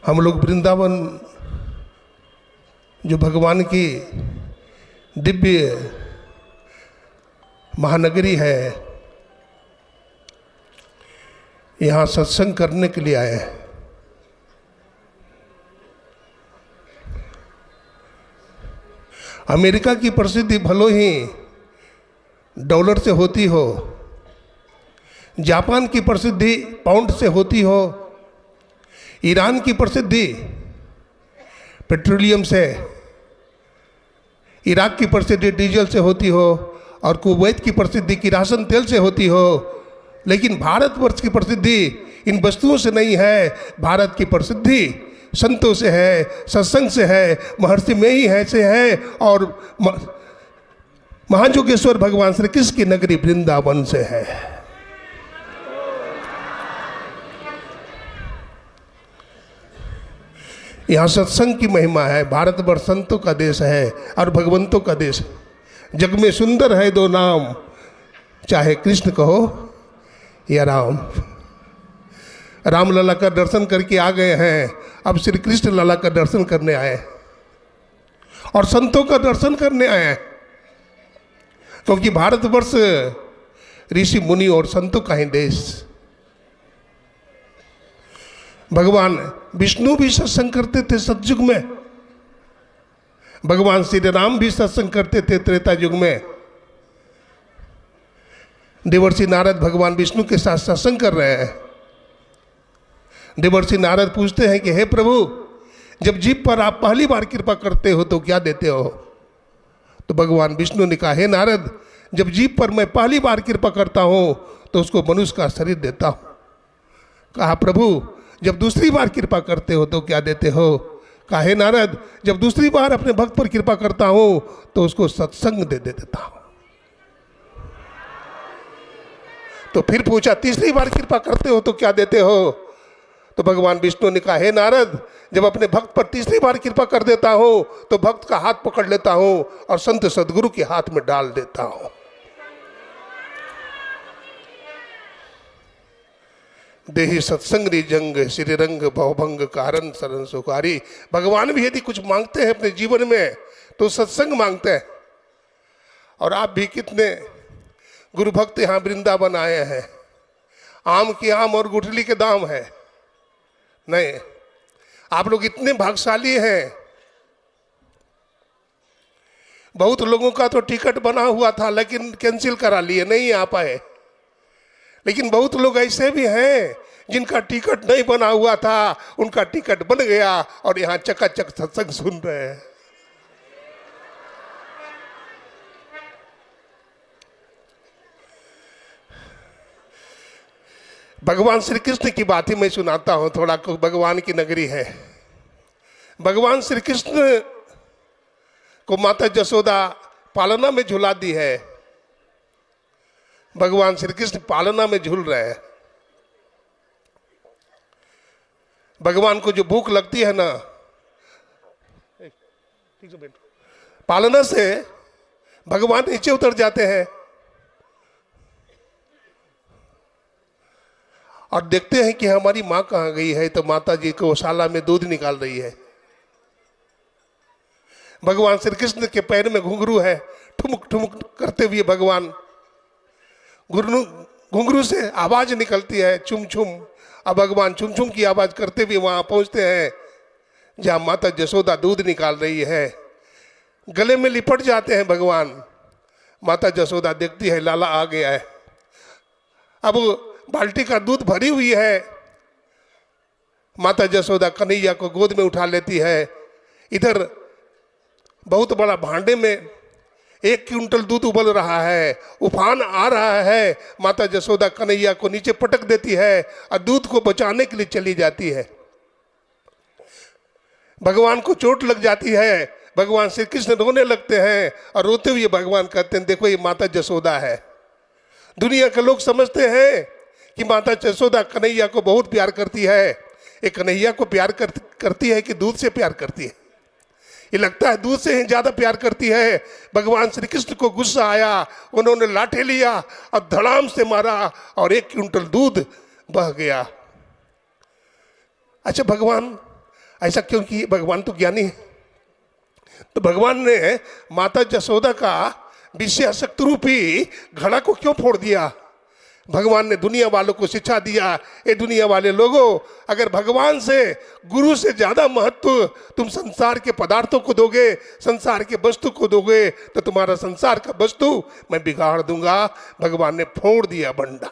हम लोग वृंदावन जो भगवान की दिव्य महानगरी है, यहाँ सत्संग करने के लिए आए हैं। अमेरिका की प्रसिद्धि भलो ही डॉलर से होती हो, जापान की प्रसिद्धि पाउंड से होती हो, ईरान की प्रसिद्धि पेट्रोलियम से, इराक की प्रसिद्धि डीजल से होती हो, और कुवैत की प्रसिद्धि किरासन तेल से होती हो, लेकिन भारतवर्ष की प्रसिद्धि इन वस्तुओं से नहीं है। भारत की प्रसिद्धि संतों से है, सत्संग से है, महर्षि में ही है से है, और महाजोगेश्वर भगवान श्री कृष्ण की नगरी वृंदावन से है। यहाँ सत्संग की महिमा है। भारतवर्ष संतों का देश है और भगवंतों का देश है। जग में सुंदर है दो नाम, चाहे कृष्ण कहो या राम। राम लला का दर्शन करके आ गए हैं, अब श्री कृष्ण लला का दर्शन करने आए और संतों का दर्शन करने आए हैं, क्योंकि भारतवर्ष ऋषि मुनि और संतों का ही देश। भगवान विष्णु भी सत्संग करते थे सतयुग में, भगवान श्री राम भी सत्संग करते थे त्रेता युग में। देवर्षि नारद भगवान विष्णु के साथ सत्संग कर रहे हैं। देवर्षि नारद पूछते हैं कि हे प्रभु, जब जीव पर आप पहली बार कृपा करते हो तो क्या देते हो? तो भगवान विष्णु ने कहा, हे नारद, जब जीव पर मैं पहली बार कृपा करता हूं तो उसको मनुष्य का शरीर देता हूं। कहा, प्रभु जब दूसरी बार कृपा करते हो तो क्या देते हो? कहा, हे नारद, जब दूसरी बार अपने भक्त पर कृपा करता हूं तो उसको सत्संग दे देता हूं। तो फिर पूछा, तीसरी बार कृपा करते हो तो क्या देते हो? तो भगवान विष्णु ने कहा, हे नारद, जब अपने भक्त पर तीसरी बार कृपा कर देता हूं तो भक्त का हाथ पकड़ लेता हूं और संत सदगुरु के हाथ में डाल देता हूं। देहि सत्संग रिजंग श्री रंग भवभंग कारण शरण सुखारी। भगवान भी यदि कुछ मांगते हैं अपने जीवन में तो सत्संग मांगते हैं। और आप भी कितने गुरु भक्त यहाँ वृंदावन आए हैं। आम की आम और गुठली के दाम है नहीं। आप लोग इतने भाग्यशाली हैं। बहुत लोगों का तो टिकट बना हुआ था लेकिन कैंसिल करा लिए, नहीं आ पाए। लेकिन बहुत लोग ऐसे भी हैं जिनका टिकट नहीं बना हुआ था, उनका टिकट बन गया और यहाँ चकाचक सत्संग सुन रहे हैं। भगवान श्री कृष्ण की बात ही मैं सुनाता हूं थोड़ा। भगवान की नगरी है। भगवान श्री कृष्ण को माता जसोदा पालना में झुला दी है। भगवान श्री कृष्ण पालना में झूल रहे हैं। भगवान को जो भूख लगती है ना, ठीक से बैठो, पालना से भगवान नीचे उतर जाते हैं और देखते हैं कि हमारी माँ कहाँ गई है। तो माता जी गौशाला में दूध निकाल रही है। भगवान श्री कृष्ण के पैर में घुंघरू है। ठुमुक ठुमुक करते हुए भगवान घुंघरू से आवाज निकलती है, चुम चुम। अब भगवान चुम चुम की आवाज करते हुए वहां पहुंचते हैं जहां माता जसोदा दूध निकाल रही है। गले में लिपट जाते हैं भगवान। माता जसोदा देखती है लाला आ गया है। अब बाल्टी का दूध भरी हुई है। माता जसोदा कन्हैया को गोद में उठा लेती है। इधर बहुत बड़ा भांडे में 1 क्विंटल दूध उबल रहा है, उफान आ रहा है। माता जसोदा कन्हैया को नीचे पटक देती है और दूध को बचाने के लिए चली जाती है। भगवान को चोट लग जाती है। भगवान श्री कृष्ण रोने लगते हैं और रोते हुए भगवान कहते हैं, देखो ये माता जसोदा है। दुनिया के लोग समझते हैं कि माता जसोदा कन्हैया को बहुत प्यार करती है। ये कन्हैया को प्यार करती है कि दूध से प्यार करती है? ये लगता है दूध से ही ज्यादा प्यार करती है। भगवान श्री कृष्ण को गुस्सा आया, उन्होंने लाठी लिया और धड़ाम से मारा और 1 क्विंटल दूध बह गया। अच्छा, भगवान ऐसा क्योंकि भगवान तो ज्ञानी है। तो भगवान ने माता जसोदा का विषयासक्त रूपी घड़ा को क्यों फोड़ दिया? भगवान ने दुनिया वालों को शिक्षा दिया, ये दुनिया वाले लोगों, अगर भगवान से, गुरु से ज्यादा महत्व तुम संसार के पदार्थों को दोगे, संसार के वस्तु को दोगे, तो तुम्हारा संसार का वस्तु मैं बिगाड़ दूंगा। भगवान ने फोड़ दिया बंडा।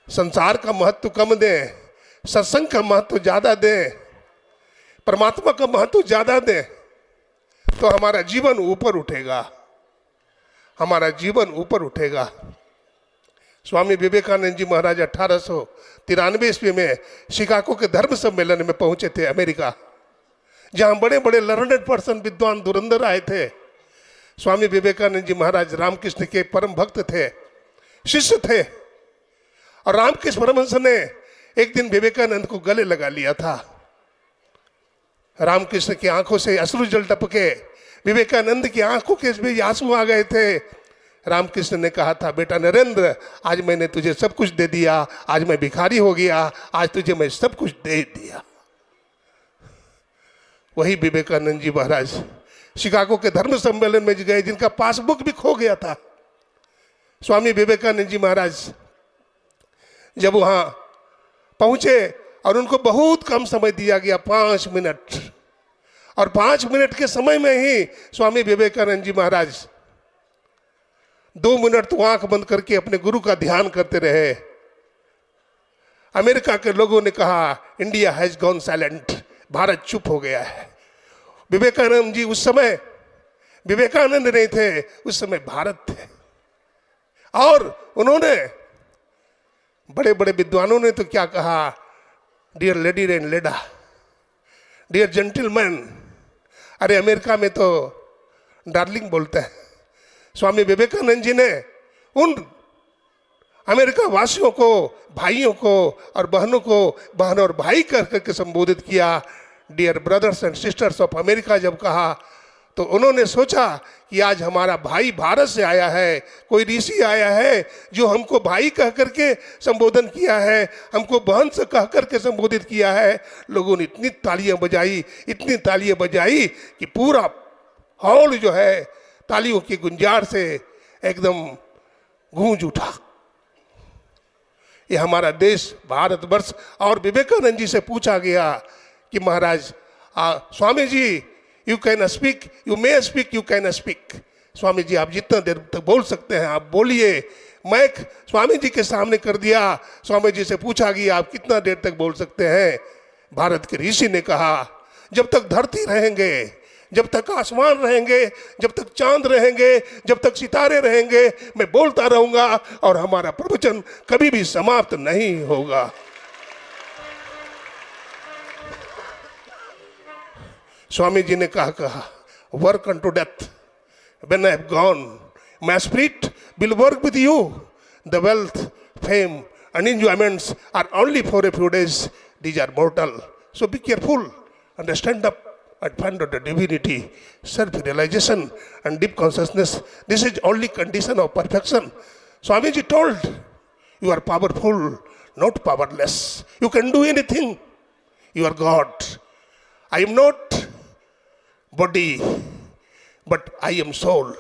संसार का महत्व कम दें, सत्संग का महत्व ज्यादा दें, परमात्मा का महत्व ज्यादा दें, तो हमारा जीवन ऊपर उठेगा, हमारा जीवन ऊपर उठेगा। स्वामी विवेकानंद जी महाराज 1893 ईस्वी में शिकागो के धर्म सम्मेलन में पहुंचे थे, अमेरिका, जहां बड़े बड़े लर्नेड पर्सन, विद्वान धुरंधर आए थे। स्वामी विवेकानंद जी महाराज रामकृष्ण के परम भक्त थे, शिष्य थे, और रामकृष्ण परमहंस ने एक दिन विवेकानंद को गले लगा लिया था। रामकृष्ण की आंखों से अश्रु जल टपके, विवेकानंद की आंखों के भी आंसू आ गए थे। रामकृष्ण ने कहा था, बेटा नरेंद्र, आज मैंने तुझे सब कुछ दे दिया, आज मैं भिखारी हो गया, आज तुझे मैं सब कुछ दे दिया। वही विवेकानंद जी महाराज शिकागो के धर्म सम्मेलन में गए, जिनका पासबुक भी खो गया था। स्वामी विवेकानंद जी महाराज जब वहां पहुंचे और उनको बहुत कम समय दिया गया, 5 मिनट, और 5 मिनट के समय में ही स्वामी विवेकानंद जी महाराज 2 मिनट तो आंख बंद करके अपने गुरु का ध्यान करते रहे। अमेरिका के लोगों ने कहा, India has gone silent, Bharat चुप हो गया है। विवेकानंद जी उस समय विवेकानंद नहीं थे, उस समय भारत थे। और उन्होंने, बड़े बड़े विद्वानों ने तो क्या कहा, dear lady and lada, dear gentleman. अरे अमेरिका में तो डार्लिंग बोलते हैं। स्वामी विवेकानंद जी ने उन अमेरिका वासियों को, भाइयों को और बहनों को बहन और भाई कर करके संबोधित किया। Dear brothers and sisters of America जब कहा, तो उन्होंने सोचा कि आज हमारा भाई भारत से आया है, कोई ऋषि आया है जो हमको भाई कह करके संबोधन किया है, हमको बहन से कह करके संबोधित किया है। लोगों ने इतनी तालियां बजाई, इतनी तालियां बजाई कि पूरा हॉल जो है तालियों की गुंजार से एकदम गूंज उठा। ये हमारा देश भारतवर्ष। और विवेकानंद जी से पूछा गया कि Maharaj, Swami ji, you can speak, you may speak, you can speak. Swami ji आप जितना देर तक बोल सकते हैं आप बोलिए। मैक स्वामी जी के सामने कर दिया। स्वामी जी से पूछा गया आप कितना देर तक बोल सकते हैं? भारत के ऋषि ने कहा, जब तक धरती रहेंगे, जब तक आसमान रहेंगे, जब तक चांद रहेंगे, जब तक सितारे रहेंगे, मैं बोलता रहूंगा और हमारा प्रवचन कभी भी समाप्त नहीं होगा। स्वामी जी ने कहा, work unto death, when I have gone my spirit will work with you. The wealth, fame and enjoyments are only for a few days, these are mortal, so be careful and stand up and find out the divinity, self-realization and deep consciousness. This is only condition of perfection. Swamiji told, you are powerful, not powerless. You can do anything. You are God. I am not body, but I am soul.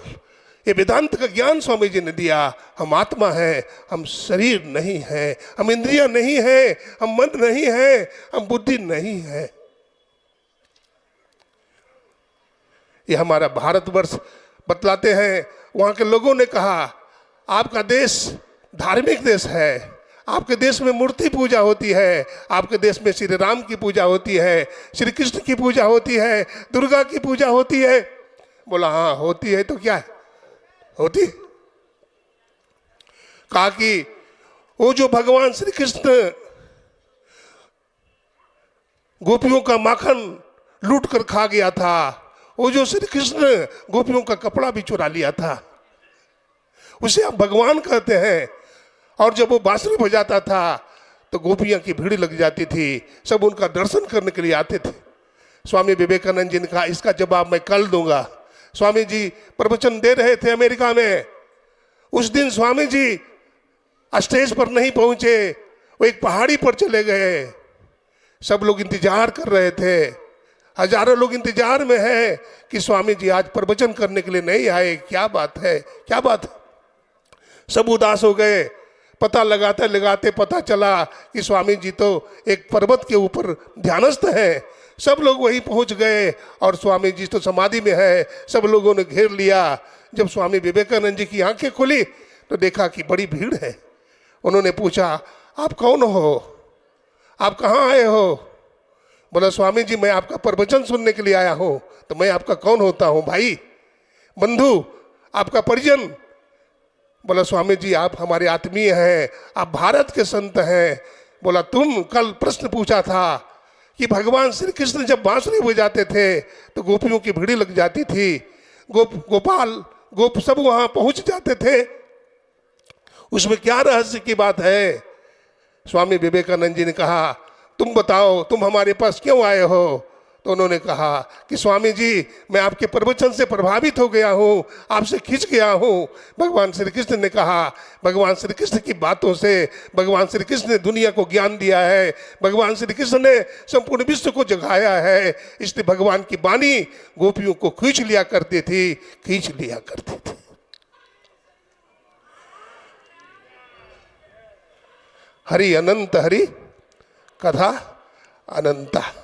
ये वेदांत का ज्ञान स्वामी जी ने दिया। हम आत्मा हैं, हम शरीर नहीं हैं, हम इंद्रियां नहीं हैं, हम मन नहीं हैं, हम बुद्धि नहीं है। ये हमारा भारतवर्ष बतलाते हैं। वहाँ के लोगों ने कहा, आपका देश धार्मिक देश है, आपके देश में मूर्ति पूजा होती है, आपके देश में श्री राम की पूजा होती है, श्री कृष्ण की पूजा होती है, दुर्गा की पूजा होती है। बोला हाँ होती है, तो क्या है, होती। कहा कि वो जो भगवान श्री कृष्ण गोपियों का माखन लूट कर खा गया था, वो जो श्री कृष्ण गोपियों का कपड़ा भी चुरा लिया था, उसे आप भगवान कहते हैं। और जब वो बांसुरी बजाता था तो गोपियां की भीड़ लग जाती थी, सब उनका दर्शन करने के लिए आते थे। स्वामी विवेकानंद जी ने कहा, इसका जवाब मैं कल दूंगा। स्वामी जी प्रवचन दे रहे थे अमेरिका में। उस दिन स्वामी जी स्टेज पर नहीं पहुंचे, वो एक पहाड़ी पर चले गए। सब लोग इंतजार कर रहे थे, हजारों लोग इंतजार में हैं कि स्वामी जी आज प्रवचन करने के लिए नहीं आए, क्या बात है, क्या बात है। सब उदास हो गए। पता लगाते लगाते पता चला कि स्वामी जी तो एक पर्वत के ऊपर ध्यानस्थ हैं। सब लोग वहीं पहुंच गए और स्वामी जी तो समाधि में है। सब लोगों ने घेर लिया। जब स्वामी विवेकानंद जी की आंखें खुली तो देखा कि बड़ी भीड़ है। उन्होंने पूछा, आप कौन हो, आप कहाँ आए हो? बोला, स्वामी जी मैं आपका प्रवचन सुनने के लिए आया हूँ। तो मैं आपका कौन होता हूँ? भाई, बंधु, आपका परिजन। बोला, स्वामी जी आप हमारे आत्मीय हैं, आप भारत के संत हैं। बोला, तुम कल प्रश्न पूछा था कि भगवान श्री कृष्ण जब बांसुरी बजाते थे तो गोपियों की भीड़ लग जाती थी, गोप सब वहां पहुंच जाते थे, उसमें क्या रहस्य की बात है? स्वामी विवेकानंद जी ने कहा, तुम बताओ, तुम हमारे पास क्यों आए हो? तो उन्होंने कहा कि स्वामी जी मैं आपके प्रवचन से प्रभावित हो गया हूँ, आपसे खिंच गया हूँ। भगवान श्री कृष्ण ने कहा, भगवान श्री कृष्ण की बातों से भगवान श्री कृष्ण ने दुनिया को ज्ञान दिया है, भगवान श्री कृष्ण ने संपूर्ण विश्व को जगाया है, इसलिए भगवान की वाणी गोपियों को खींच लिया करती थी, खींच लिया करती थी। हरि अनंत हरि कथा अनंता।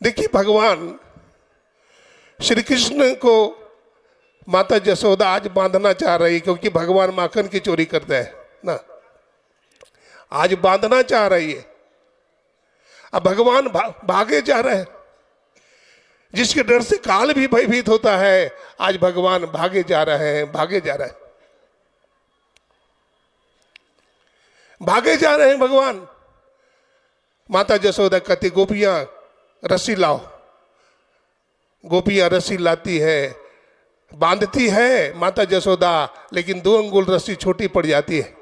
देखिए, भगवान श्री कृष्ण को माता जसोदा आज बांधना चाह रही, क्योंकि भगवान माखन की चोरी करते हैं ना, आज बांधना चाह रही है। अब भगवान भागे जा रहे हैं, जिसके डर से काल भी भयभीत होता है, आज भगवान भागे जा रहे हैं, भागे जा रहे हैं, भागे जा रहे हैं भगवान। माता जसोदा कहती, गोपियां रस्सी लाओ। गोपियां रस्सी लाती है, बांधती है माता जसोदा, लेकिन 2 अंगुल रस्सी छोटी पड़ जाती है।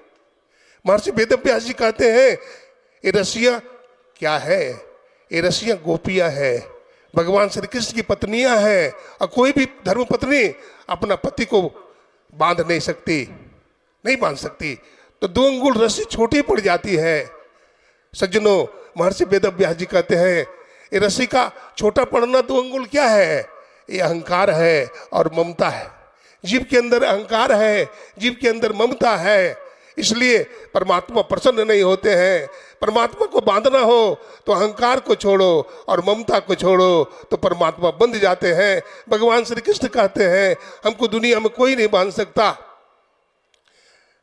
महर्षि वेदव्यास जी कहते हैं, ये रस्सियां क्या है? ये रस्सियां गोपियां है, भगवान श्री कृष्ण की पत्नियां हैं। और कोई भी धर्म पत्नी अपना पति को बांध नहीं सकती, नहीं बांध सकती, तो 2 अंगुल रस्सी छोटी पड़ जाती है। सज्जनों, महर्षि वेदव्यास जी कहते हैं, ये रस्सी का छोटा पड़ना 2 अंगुल क्या है? ये अहंकार है और ममता है। जीव के अंदर अहंकार है, जीव के अंदर ममता है, इसलिए परमात्मा प्रसन्न नहीं होते हैं। परमात्मा को बांधना हो तो अहंकार को छोड़ो और ममता को छोड़ो, तो परमात्मा बंध जाते हैं। भगवान श्री कृष्ण कहते हैं, हमको दुनिया में कोई नहीं बांध सकता।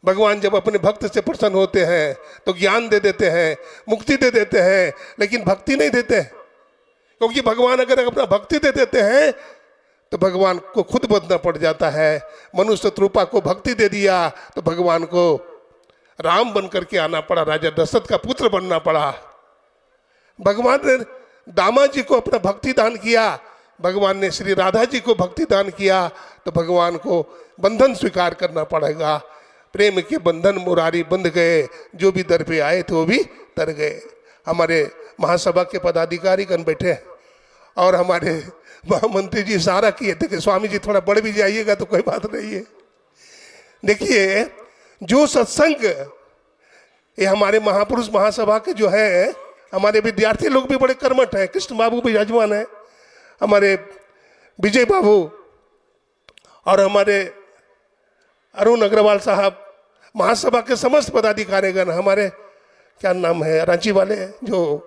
भगवान जब अपने भक्त से प्रसन्न होते हैं तो ज्ञान दे देते हैं, मुक्ति दे देते हैं, लेकिन भक्ति नहीं देते हैं। क्योंकि भगवान अगर अपना भक्ति दे देते हैं तो भगवान को खुद बदलना पड़ जाता है। मनुष्य रूपा को भक्ति दे दिया तो भगवान को राम बन करके आना पड़ा, राजा दशरथ का पुत्र बनना पड़ा। भगवान ने दामा जी को अपना भक्ति दान किया, भगवान ने श्री राधा जी को भक्ति दान किया, तो भगवान को बंधन स्वीकार करना पड़ेगा। प्रेम के बंधन मुरारी बंध गए, जो भी दर पे आए थे वो भी तर गए। हमारे महासभा के पदाधिकारी गण बैठे हैं और हमारे महामंत्री जी इशारा किए थे कि स्वामी जी थोड़ा बढ़ भी जाइएगा तो कोई बात नहीं है। देखिए, जो सत्संग ये हमारे महापुरुष महासभा के जो है, हमारे विद्यार्थी लोग भी बड़े कर्मठ हैं। कृष्ण बाबू भी विराजमान है, हमारे विजय बाबू और हमारे अरुण अग्रवाल साहब, महासभा के समस्त पदाधिकारीगण, हमारे क्या नाम है रांची वाले जो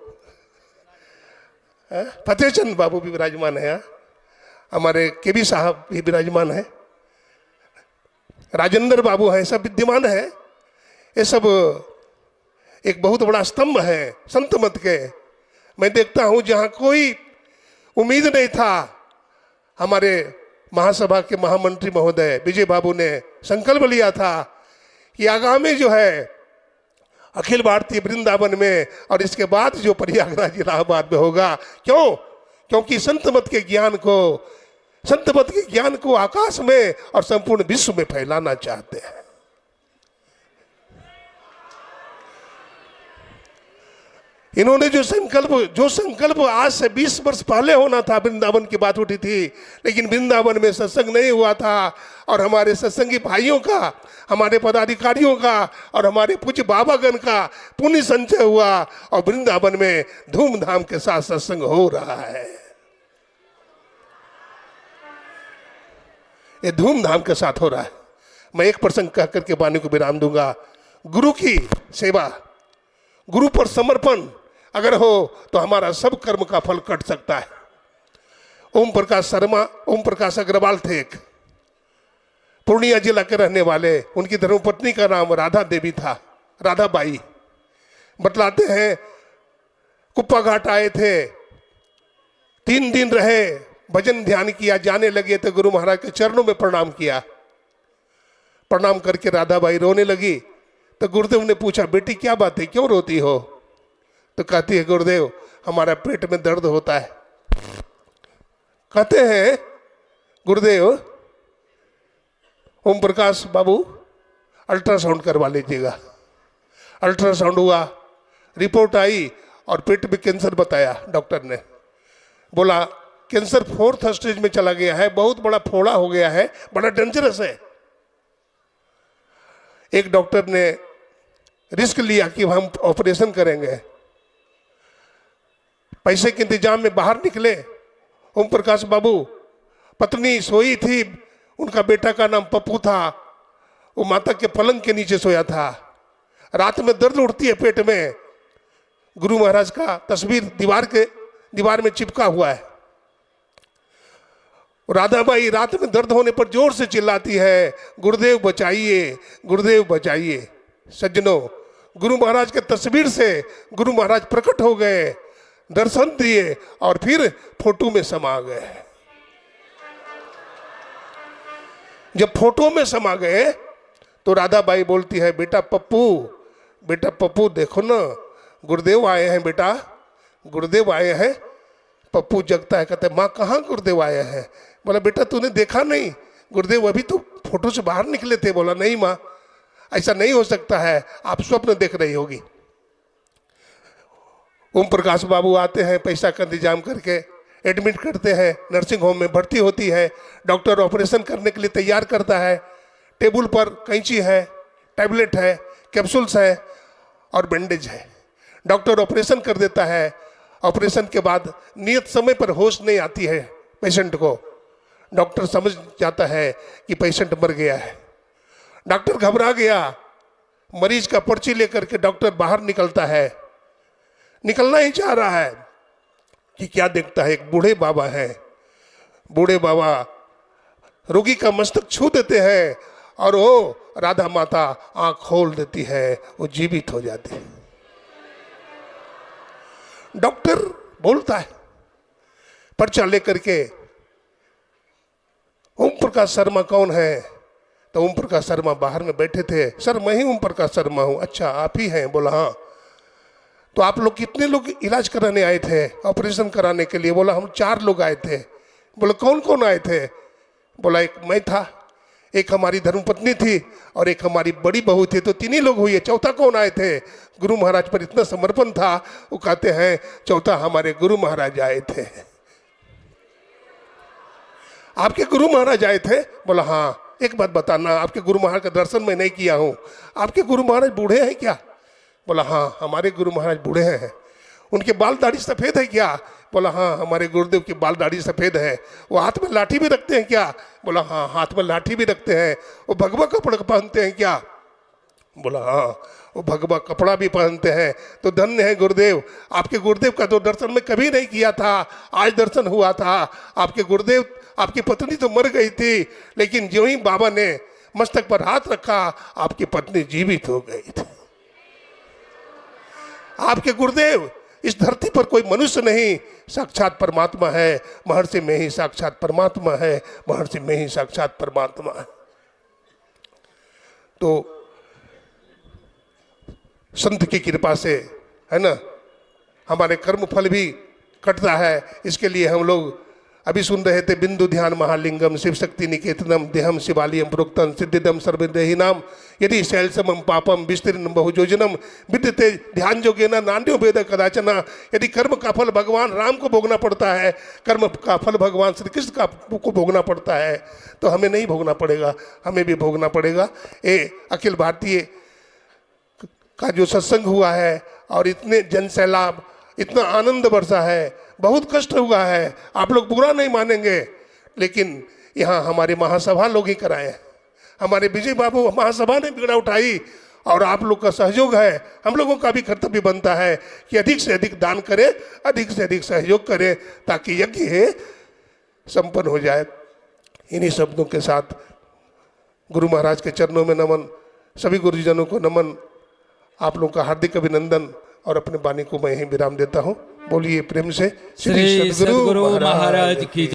फतेहचंद बाबू भी विराजमान है, हमारे केबी साहब भी विराजमान है, राजेंद्र बाबू हैं, सब विद्यमान है। ये सब एक बहुत बड़ा स्तंभ है संत मत के। मैं देखता हूँ जहाँ कोई उम्मीद नहीं था, हमारे महासभा के महामंत्री महोदय विजय बाबू ने संकल्प लिया था कि आगामी जो है अखिल भारतीय वृंदावन में और इसके बाद जो प्रयागराज इलाहाबाद में होगा। क्यों? क्योंकि संत मत के ज्ञान को आकाश में और संपूर्ण विश्व में फैलाना चाहते हैं। इन्होंने जो संकल्प आज से 20 वर्ष पहले होना था, वृंदावन की बात उठी थी, लेकिन वृंदावन में सत्संग नहीं हुआ था। और हमारे सत्संगी भाइयों का, हमारे पदाधिकारियों का और हमारे पूज्य बाबागण का पुण्य संचय हुआ और वृंदावन में धूमधाम के साथ सत्संग हो रहा है। ये धूमधाम के साथ हो रहा है। मैं एक प्रसंग कह करके वाणी को विराम दूंगा। गुरु की सेवा, गुरु पर समर्पण अगर हो तो हमारा सब कर्म का फल कट सकता है। ओम प्रकाश अग्रवाल थे, एक पूर्णिया जिला के रहने वाले। उनकी धर्मपत्नी का नाम राधा देवी था, राधा बाई। बतलाते हैं कुप्पा घाट आए थे, 3 दिन रहे, भजन ध्यान किया, जाने लगे तो गुरु महाराज के चरणों में प्रणाम किया। प्रणाम करके राधा बाई रोने लगी तो गुरुदेव ने पूछा, बेटी क्या बात है, क्यों रोती हो? तो कहती है, गुरुदेव हमारा पेट में दर्द होता है। कहते हैं गुरुदेव, ओम प्रकाश बाबू अल्ट्रासाउंड करवा लीजिएगा। अल्ट्रासाउंड हुआ, रिपोर्ट आई और पेट में कैंसर बताया डॉक्टर ने। बोला कैंसर 4th स्टेज में चला गया है, बहुत बड़ा फोड़ा हो गया है, बड़ा डेंजरस है। एक डॉक्टर ने रिस्क लिया कि हम ऑपरेशन करेंगे। पैसे के इंतजाम में बाहर निकले। ओम प्रकाश बाबू, पत्नी सोई थी, उनका बेटा का नाम पप्पू था, वो माता के पलंग के नीचे सोया था। रात में दर्द उठती है पेट में। गुरु महाराज का तस्वीर दीवार में चिपका हुआ है। राधाबाई रात में दर्द होने पर जोर से चिल्लाती है, गुरुदेव बचाइए, गुरुदेव बचाइए। सज्जनों, गुरु महाराज के तस्वीर से गुरु महाराज प्रकट हो गए, दर्शन दिए और फिर फोटो में समा गए। जब फोटो में समा गए तो राधाबाई बोलती है, बेटा पप्पू देखो ना, गुरुदेव आए हैं बेटा, गुरुदेव आए हैं। पप्पू जगता है, कहते माँ कहाँ गुरुदेव आए हैं? बोला बेटा तूने देखा नहीं, गुरुदेव अभी तो फोटो से बाहर निकले थे। बोला नहीं माँ, ऐसा नहीं हो सकता है, आप स्वप्न देख रही होगी। ओम प्रकाश बाबू आते हैं, पैसा का इंतजाम करके एडमिट करते हैं, नर्सिंग होम में भर्ती होती है। डॉक्टर ऑपरेशन करने के लिए तैयार करता है। टेबल पर कैंची है, टैबलेट है, कैप्सूल्स है और बैंडेज है। डॉक्टर ऑपरेशन कर देता है। ऑपरेशन के बाद नियत समय पर होश नहीं आती है पेशेंट को। डॉक्टर समझ जाता है कि पेशेंट मर गया है। डॉक्टर घबरा गया। मरीज का पर्ची लेकर के डॉक्टर बाहर निकलता है। निकलना ही चाह रहा है कि क्या देखता है, एक बूढ़े बाबा हैं। बूढ़े बाबा रोगी का मस्तक छू देते हैं और वो राधा माता आंख खोल देती है, वो जीवित हो जाती है। डॉक्टर बोलता है पर्चा लेकर के, ओम प्रकाश शर्मा कौन है? तो ओम प्रकाश शर्मा बाहर में बैठे थे। सर मैं ही ओम प्रकाश शर्मा हूँ। अच्छा आप ही हैं? बोला हाँ। तो आप लोग कितने लोग इलाज कराने आए थे, ऑपरेशन कराने के लिए? बोला हम 4 लोग आए थे। बोला कौन कौन आए थे? बोला एक मैं था, एक हमारी धर्मपत्नी थी और एक हमारी बड़ी बहू थी, तो 3 ही लोग हुए। चौथा कौन आए थे? गुरु महाराज पर इतना समर्पण था, वो कहते हैं चौथा हमारे गुरु महाराज आए थे। आपके गुरु महाराज आए थे? बोला हाँ। एक बात बताना, आपके गुरु महाराज का दर्शन मैं नहीं किया हूँ, आपके गुरु महाराज बूढ़े हैं क्या? बोला हाँ हमारे गुरु महाराज बूढ़े हैं। उनके बाल दाढ़ी सफ़ेद है क्या? बोला हाँ हमारे गुरुदेव की बाल दाढ़ी सफ़ेद है। वो हाथ में लाठी भी रखते हैं क्या? बोला हाँ हाथ में लाठी भी रखते हैं। वो भगवा कपड़ा पहनते हैं क्या? बोला हाँ वो भगवा कपड़ा भी पहनते हैं। तो धन्य है गुरुदेव, आपके गुरुदेव का तो दर्शन मैं कभी नहीं किया था, आज दर्शन हुआ था। आपके गुरुदेव, आपकी पत्नी तो मर गई थी, लेकिन ज्यों ही बाबा ने मस्तक पर हाथ रखा आपकी पत्नी जीवित हो गई थी। आपके गुरुदेव इस धरती पर कोई मनुष्य नहीं, साक्षात परमात्मा है। महर्षि में ही साक्षात परमात्मा है, महर्षि में ही साक्षात परमात्मा है। तो संत की कृपा से है ना, हमारे कर्म फल भी कटता है। इसके लिए हम लोग अभी सुन रहे थे बिंदु ध्यान महालिंगम शिव शक्ति निकेतनम देहम शिवालयम प्रोक्तम सिद्धिदम सर्वदेहिनाम यदि शैलसमम पापम विस्तीर्णम बहुयोजनम विद्यते ध्यान जोगेना नान्यो वेद कदाचना। यदि कर्म का फल भगवान राम को भोगना पड़ता है, कर्म का फल भगवान श्री कृष्ण को भोगना पड़ता है, तो हमें नहीं भोगना पड़ेगा, हमें भी भोगना पड़ेगा। ये अखिल भारतीय का जो सत्संग हुआ है और इतने जनसैलाब, इतना आनंद बरसा है, बहुत कष्ट हुआ है, आप लोग बुरा नहीं मानेंगे, लेकिन यहाँ हमारे महासभा लोग ही कराए हैं, हमारे विजय बाबू महासभा ने बीड़ा उठाई और आप लोग का सहयोग है। हम लोगों का भी कर्तव्य बनता है कि अधिक से अधिक दान करें, अधिक से अधिक सहयोग करें, ताकि यज्ञ संपन्न हो जाए। इन्हीं शब्दों के साथ गुरु महाराज के चरणों में नमन, सभी गुरुजनों को नमन, आप लोगों का हार्दिक अभिनंदन और अपने वाणी को मैं यहीं विराम देता हूँ। बोलिए प्रेम से श्री सद्गुरु महाराज की।